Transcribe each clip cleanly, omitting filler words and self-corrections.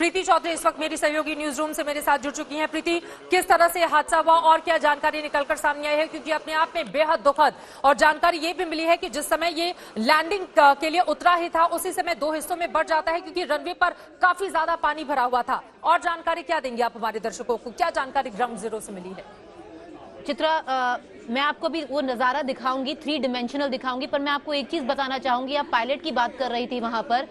प्रीति चौधरी इस वक्त मेरी सहयोगी न्यूज रूम से मेरे साथ जुड़ चुकी हैं। प्रीति, किस तरह से हादसा हुआ और क्या जानकारी निकलकर सामने आई है, क्योंकि अपने आप में बेहद दुखद और जानकारी ये भी मिली है कि जिस समय ये लैंडिंग के लिए उतरा ही था उसी समय दो हिस्सों में बढ़ जाता है, क्योंकि रनवे पर काफी ज्यादा पानी भरा हुआ था। और जानकारी क्या देंगे आप हमारे दर्शकों को, क्या जानकारी ग्राउंड जीरो से मिली है? चित्रा, मैं आपको भी वो नज़ारा दिखाऊंगी, 3 डिमेंशनल दिखाऊंगी, पर मैं आपको एक चीज़ बताना चाहूंगी। आप पायलट की बात कर रही थी, वहां पर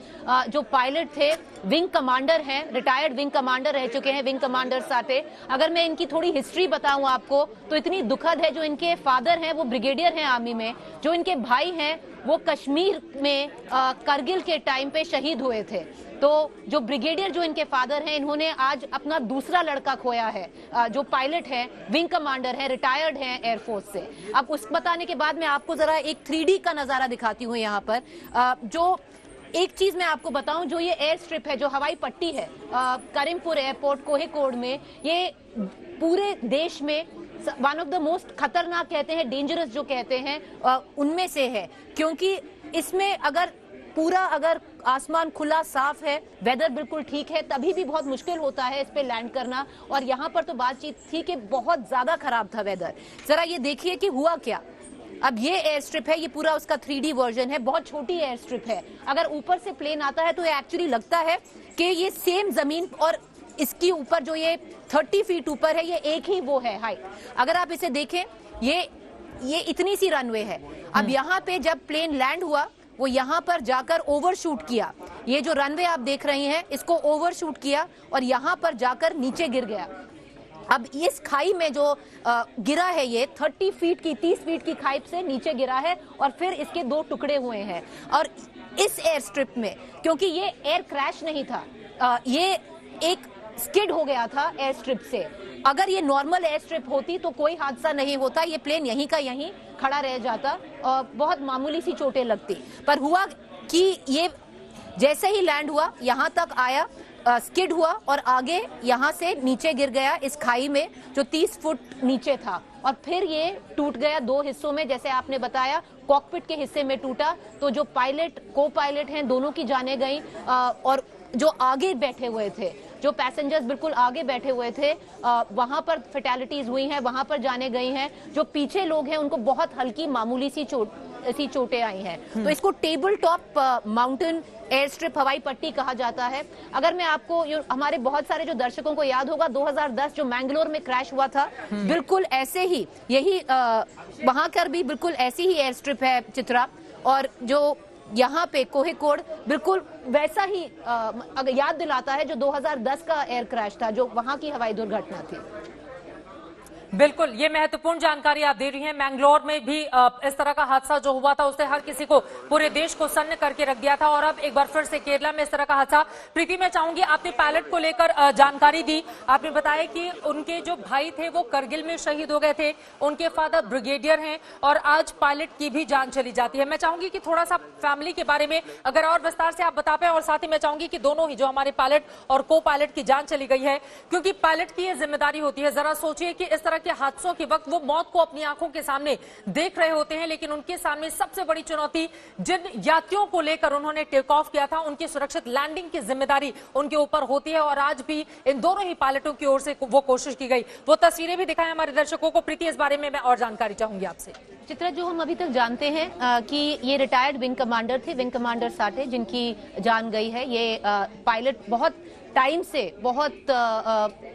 जो पायलट थे विंग कमांडर हैं, रिटायर्ड विंग कमांडर रह चुके हैं, विंग कमांडर साटे। अगर मैं इनकी थोड़ी हिस्ट्री बताऊं आपको तो इतनी दुखद है। जो इनके फादर हैं वो ब्रिगेडियर हैं आर्मी में, जो इनके भाई हैं वो कश्मीर में करगिल के टाइम पे शहीद हुए थे। तो जो ब्रिगेडियर जो इनके फादर हैं, इन्होंने आज अपना दूसरा लड़का खोया है, जो पायलट है, विंग कमांडर है, रिटायर्ड है एयरफोर्स से। अब उस बताने के बाद मैं आपको जरा एक 3D का नजारा दिखाती हूँ यहाँ पर। जो एक चीज मैं आपको बताऊं, जो ये एयर स्ट्रिप है, जो हवाई पट्टी है करीमपुर एयरपोर्ट कोझिकोड में, ये पूरे देश में वन ऑफ द मोस्ट खतरनाक कहते हैं, डेंजरस जो कहते हैं उनमें से है। क्योंकि इसमें अगर आसमान खुला साफ है, वेदर बिल्कुल ठीक है, तभी भी बहुत मुश्किल होता है इस पे लैंड करना। और यहाँ पर तो बातचीत थी कि बहुत ज्यादा खराब था वेदर। जरा ये देखिए कि हुआ क्या। अब ये एयर स्ट्रिप है, ये पूरा उसका 3D वर्जन है, बहुत छोटी एयर स्ट्रिप है। अगर ऊपर से प्लेन आता है तो ये एक्चुअली लगता है कि ये सेम जमीन और इसके ऊपर जो ये 30 फीट ऊपर है, ये एक ही वो है हाइट। अगर आप इसे देखें, ये इतनी सी रनवे है। अब यहाँ पे जब प्लेन लैंड हुआ, वो यहाँ पर जाकर ओवरशूट किया। ये जो रनवे आप देख रही हैं, इसको ओवरशूट किया और यहाँ पर जाकर नीचे गिर गया। अब इस खाई में जो गिरा है, ये 30 फीट की खाई से नीचे गिरा है और फिर इसके 2 टुकड़े हुए हैं। और इस एयर स्ट्रिप में, क्योंकि ये एयर क्रैश नहीं था, ये एक स्किड हो गया था एयर स्ट्रिप से। अगर ये नॉर्मल एयर स्ट्रिप होती तो कोई हादसा नहीं होता, ये प्लेन यहीं का यहीं खड़ा रह जाता और बहुत मामूली सी चोटें लगती। पर हुआ कि ये जैसे ही लैंड हुआ, यहाँ तक आया, स्किड हुआ और आगे यहाँ से नीचे गिर गया इस खाई में जो 30 फुट नीचे था। और फिर ये टूट गया 2 हिस्सों में, जैसे आपने बताया, कॉकपिट के हिस्से में टूटा। तो जो पायलट को पायलट हैं, दोनों की जाने गई। और जो आगे बैठे हुए थे, जो पैसेंजर्स बिल्कुल आगे बैठे हुए थे, वहां पर फैटेलिटीज हुई हैं, वहां पर जाने गई हैं। जो पीछे लोग हैं उनको बहुत हल्की मामूली सी चोटें आई हैं। तो इसको table top mountain air strip हवाई पट्टी कहा जाता है। अगर मैं आपको, हमारे बहुत सारे जो दर्शकों को याद होगा, 2010 जो मैंगलोर में क्रैश हुआ था, बिल्कुल ऐसे ही यही वहां कर भी बिल्कुल ऐसी ही एयर स्ट्रिप है चित्रा। और जो यहाँ पे कोझिकोड बिल्कुल वैसा ही अगर याद दिलाता है जो 2010 का एयर क्रैश था, जो वहां की हवाई दुर्घटना थी। बिल्कुल, ये महत्वपूर्ण जानकारी आप दे रही हैं। मैंगलोर में भी इस तरह का हादसा जो हुआ था उसने हर किसी को, पूरे देश को सन्न करके रख दिया था। और अब एक बार फिर से केरला में इस तरह का हादसा। प्रीति, मैं चाहूंगी, आपने पायलट को लेकर जानकारी दी। आपने बताया कि उनके जो भाई थे वो करगिल में शहीद हो गए थे, उनके फादर ब्रिगेडियर हैं और आज पायलट की भी जान चली जाती है। मैं चाहूंगी कि थोड़ा सा फैमिली के बारे में अगर और विस्तार से आप बता पाए, और साथ ही मैं चाहूंगी कि दोनों ही जो हमारे पायलट और को पायलट की जान चली गई है, क्योंकि पायलट की यह जिम्मेदारी होती है। जरा सोचिए कि इस तरह के हादसों के वक्त वो मौत को अपनी आंखों के सामने देख रहे होते हैं, लेकिन उनके सामने सबसे बड़ी चुनौती, जिन यात्रियों को लेकर उन्होंने टेक ऑफ किया था, उनकी सुरक्षित लैंडिंग की जिम्मेदारी उनके ऊपर होती है। और आज भी इन दोनों ही पायलटों की ओर से वो कोशिश की गई। वो तस्वीरें भी दिखाएं हमारे दर्शकों को। प्रीति, इस बारे में मैं और जानकारी चाहूंगी आपसे। चित्रा, जो हम अभी तक जानते हैं कि ये रिटायर्ड विंग कमांडर थे, विंग कमांडर साटे, जिनकी जान गई है। ये पायलट बहुत टाइम से, बहुत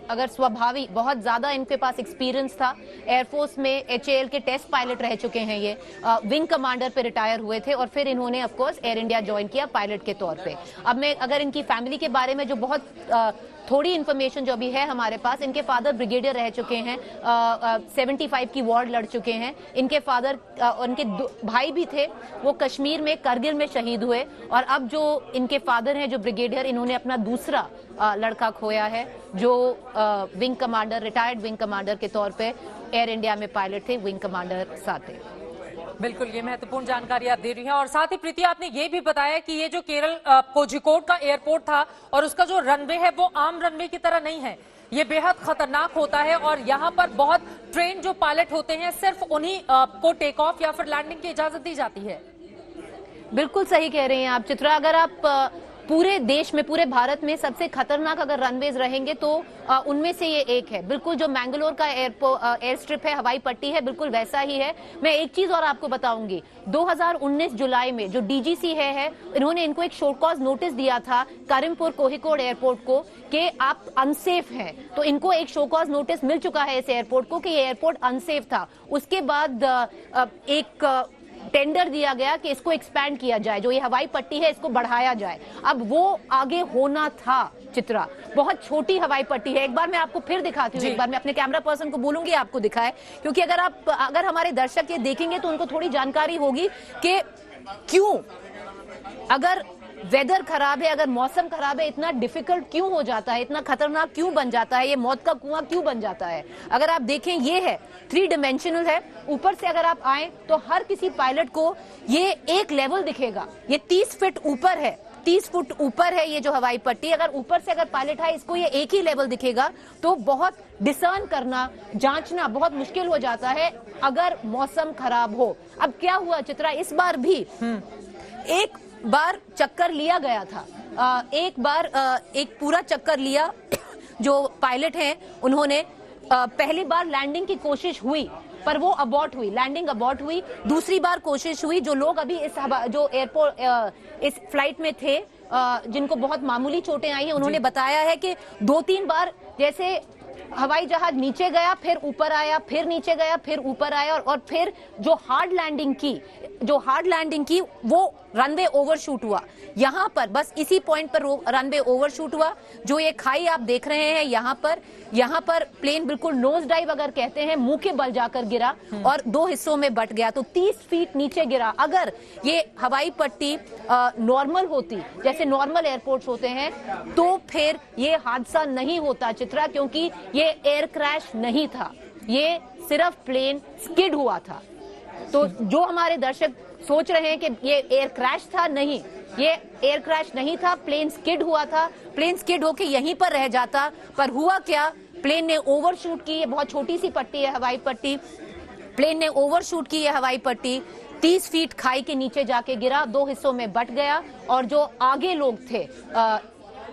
अगर स्वाभाविक, बहुत ज्यादा इनके पास एक्सपीरियंस था। एयरफोर्स में HAL के टेस्ट पायलट रह चुके हैं। ये विंग कमांडर पे रिटायर हुए थे और फिर इन्होंने of course air India join किया पायलट के तौर पे। अब मैं अगर इनकी फैमिली के बारे में जो बहुत थोड़ी इन्फॉर्मेशन जो अभी है हमारे पास, इनके फादर ब्रिगेडियर रह चुके हैं, 75 की वॉर लड़ चुके हैं। इनके फादर, उनके भाई भी थे, वो कश्मीर में करगिल में शहीद हुए। और अब जो इनके फादर हैं, जो ब्रिगेडियर, इन्होंने अपना दूसरा लड़का खोया है, जो wing commander, retired wing commander के तौर पे एयर इंडिया में पायलट थे, विंग कमांडर साटे। बिल्कुल, ये महत्वपूर्ण जानकारी आप दे रही हैं। और साथ ही प्रीति, आपने ये भी बताया कि ये जो केरल कोझिकोड का एयरपोर्ट था और उसका जो रनवे है वो आम रनवे की तरह नहीं है, ये बेहद खतरनाक होता है। और यहाँ पर बहुत ट्रेन जो पायलट होते हैं, सिर्फ उन्हीं को टेक ऑफ या फिर लैंडिंग की इजाजत दी जाती है। बिल्कुल सही कह रही हैं आप चित्रा। अगर आप पूरे देश में, पूरे भारत में सबसे खतरनाक अगर रनवेज रहेंगे तो उनमें से ये एक है। बिल्कुल जो मैंगलोर का एयर स्ट्रिप है, हवाई पट्टी है, बिल्कुल वैसा ही है। मैं एक चीज और आपको बताऊंगी, 2019 जुलाई में जो डीजीसी है इन्होंने इनको एक शो कॉज नोटिस दिया था करीमपुर कोझिकोड एयरपोर्ट को कि आप अनसेफ हैं। तो इनको एक शो कॉज नोटिस मिल चुका है इस एयरपोर्ट को कि ये एयरपोर्ट अनसेफ था। उसके बाद एक टेंडर दिया गया कि इसको एक्सपैंड किया जाए, जो ये हवाई पट्टी है इसको बढ़ाया जाए। अब वो आगे होना था चित्रा, बहुत छोटी हवाई पट्टी है। एक बार मैं आपको फिर दिखाती हूँ, एक बार मैं अपने कैमरा पर्सन को बोलूंगी आपको दिखाए, क्योंकि अगर हमारे दर्शक ये देखेंगे तो उनको थोड़ी जानकारी होगी कि क्यों, अगर वेदर खराब है, अगर मौसम खराब है, इतना डिफिकल्ट क्यों हो जाता है, इतना खतरनाक क्यों बन जाता है, ये मौत का कुआं क्यों बन जाता है। अगर आप देखें ये है 3 डायमेंशनल है, ऊपर से अगर आप आए तो हर किसी पायलट को ये एक लेवल दिखेगा। ये 30 फीट ऊपर है, 30 फुट ऊपर है ये जो हवाई पट्टी। अगर ऊपर से अगर पायलट है इसको ये एक ही लेवल दिखेगा तो बहुत डिसर्न करना, जांचना बहुत मुश्किल हो जाता है अगर मौसम खराब हो। अब क्या हुआ चित्रा, इस बार भी एक बार चक्कर लिया गया था, एक पूरा चक्कर लिया। जो पायलट हैं उन्होंने पहली बार लैंडिंग की कोशिश हुई पर वो अबॉर्ट हुई, लैंडिंग अबॉर्ट हुई। दूसरी बार कोशिश हुई, जो लोग अभी जो एयरपोर्ट इस फ्लाइट में थे जिनको बहुत मामूली चोटें आई हैं, उन्होंने बताया है कि 2-3 बार जैसे हवाई जहाज नीचे गया फिर ऊपर आया, फिर नीचे गया फिर ऊपर आया, और फिर जो हार्ड लैंडिंग की वो रनवे ओवरशूट हुआ। यहाँ पर बस इसी पॉइंट पर रनवे ओवरशूट हुआ। जो ये खाई आप देख रहे हैं यहाँ पर प्लेन बिल्कुल नोज डाइव अगर कहते हैं, मुंह के बल जाकर गिरा और 2 हिस्सों में बट गया, तो 30 फीट नीचे गिरा। अगर ये हवाई पट्टी नॉर्मल होती, जैसे नॉर्मल एयरपोर्ट्स होते हैं, तो फिर ये हादसा नहीं होता चित्रा, क्योंकि ये एयर क्रैश नहीं था, ये सिर्फ प्लेन स्किड हुआ था। तो जो हमारे दर्शक सोच रहे हैं कि ये एयर क्रैश था, नहीं, ये एयर क्रैश नहीं था, प्लेन स्किड हुआ था। प्लेन स्किड होके यहीं पर रह जाता, पर हुआ क्या, प्लेन ने ओवरशूट की। ये बहुत छोटी सी पट्टी है हवाई पट्टी, प्लेन ने ओवरशूट की है हवाई पट्टी, 30 फीट खाई के नीचे जाके गिरा, 2 हिस्सों में बट गया। और जो आगे लोग थे,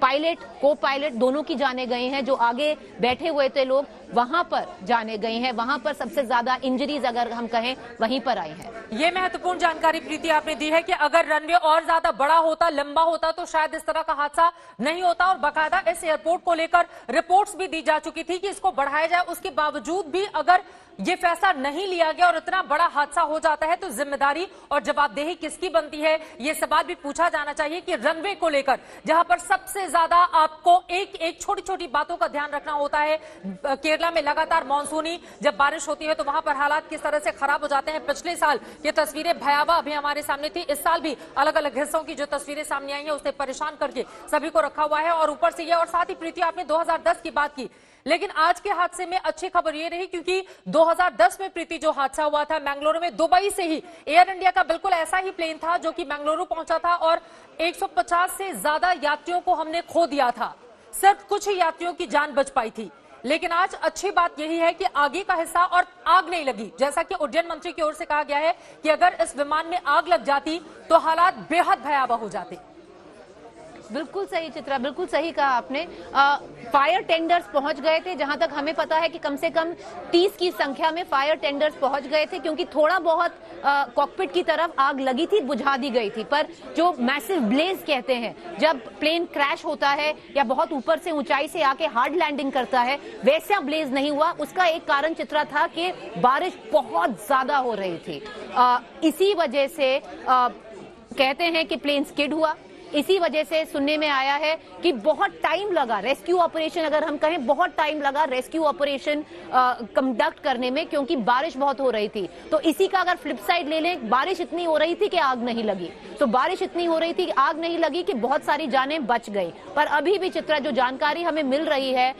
पायलट को पायलट दोनों की जाने गए हैं, जो आगे बैठे हुए थे लोग वहां पर जाने गए हैं। वहां पर सबसे ज्यादा इंजरीज अगर हम कहें वहीं पर आई हैं। ये महत्वपूर्ण जानकारी प्रीति आपने दी है कि अगर रनवे और ज्यादा बड़ा होता, लंबा होता, तो शायद इस तरह का हादसा नहीं होता। और बाकायदा इस एयरपोर्ट को लेकर रिपोर्ट्स भी दी जा चुकी थी कि इसको बढ़ाया जाए। उसके बावजूद भी अगर ये फैसला नहीं लिया गया और इतना बड़ा हादसा हो जाता है तो जिम्मेदारी और जवाबदेही किसकी बनती है, ये सवाल भी पूछा जाना चाहिए। कि रनवे को लेकर जहां पर सबसे ज्यादा आपको एक छोटी छोटी बातों का ध्यान रखना होता है। केरला में लगातार मानसूनी जब बारिश होती है तो वहां पर हालात किस तरह से खराब हो जाते हैं। पिछले साल ये तस्वीरें भयावह अभी हमारे सामने थी, इस साल भी अलग अलग हिस्सों की जो तस्वीरें सामने आई हैं उसने परेशान करके सभी को रखा हुआ है। और ऊपर से ये, और साथ ही प्रीति आपने 2010 की बात की, लेकिन आज के हादसे में अच्छी खबर ये रही क्योंकि 2010 में प्रीति जो हादसा हुआ था मैंगलोर में, दुबई से ही एयर इंडिया का बिल्कुल ऐसा ही प्लेन था जो कि मैंगलुरु पहुंचा था और 150 से ज्यादा यात्रियों को हमने खो दिया था। सिर्फ कुछ ही यात्रियों की जान बच पाई थी। लेकिन आज अच्छी बात यही है कि आगे का हिस्सा और आग नहीं लगी। जैसा कि उड्डयन मंत्री की ओर से कहा गया है कि अगर इस विमान में आग लग जाती तो हालात बेहद भयावह हो जाते। बिल्कुल सही चित्रा, बिल्कुल सही कहा आपने। फायर टेंडर्स पहुंच गए थे, जहां तक हमें पता है कि कम से कम 30 की संख्या में फायर टेंडर्स पहुंच गए थे, क्योंकि थोड़ा बहुत कॉकपिट की तरफ आग लगी थी, बुझा दी गई थी। पर जो मैसिव ब्लेज कहते हैं, जब प्लेन क्रैश होता है या बहुत ऊपर से ऊंचाई से आके हार्ड लैंडिंग करता है, वैसा ब्लेज नहीं हुआ। उसका एक कारण चित्रा था कि बारिश बहुत ज्यादा हो रही थी। इसी वजह से कहते हैं कि प्लेन स्किड हुआ। इसी वजह से सुनने में आया है कि बहुत टाइम लगा रेस्क्यू ऑपरेशन, अगर हम कहें बहुत टाइम लगा रेस्क्यू ऑपरेशन कंडक्ट करने में, क्योंकि बारिश बहुत हो रही थी। तो इसी का अगर फ्लिप साइड ले लें, बारिश इतनी हो रही थी कि आग नहीं लगी। तो बारिश इतनी हो रही थी कि आग नहीं लगी कि बहुत सारी जानें बच गई। पर अभी भी चित्रा जो जानकारी हमें मिल रही है,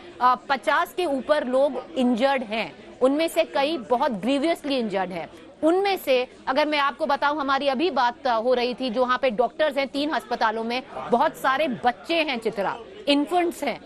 50 के ऊपर लोग इंजर्ड हैं, उनमें से कई बहुत ग्रीवियसली इंजर्ड हैं। उनमें से अगर मैं आपको बताऊं, हमारी अभी बात हो रही थी जो वहां पे डॉक्टर्स हैं 3 अस्पतालों में, बहुत सारे बच्चे हैं चित्रा, इन्फेंट्स हैं,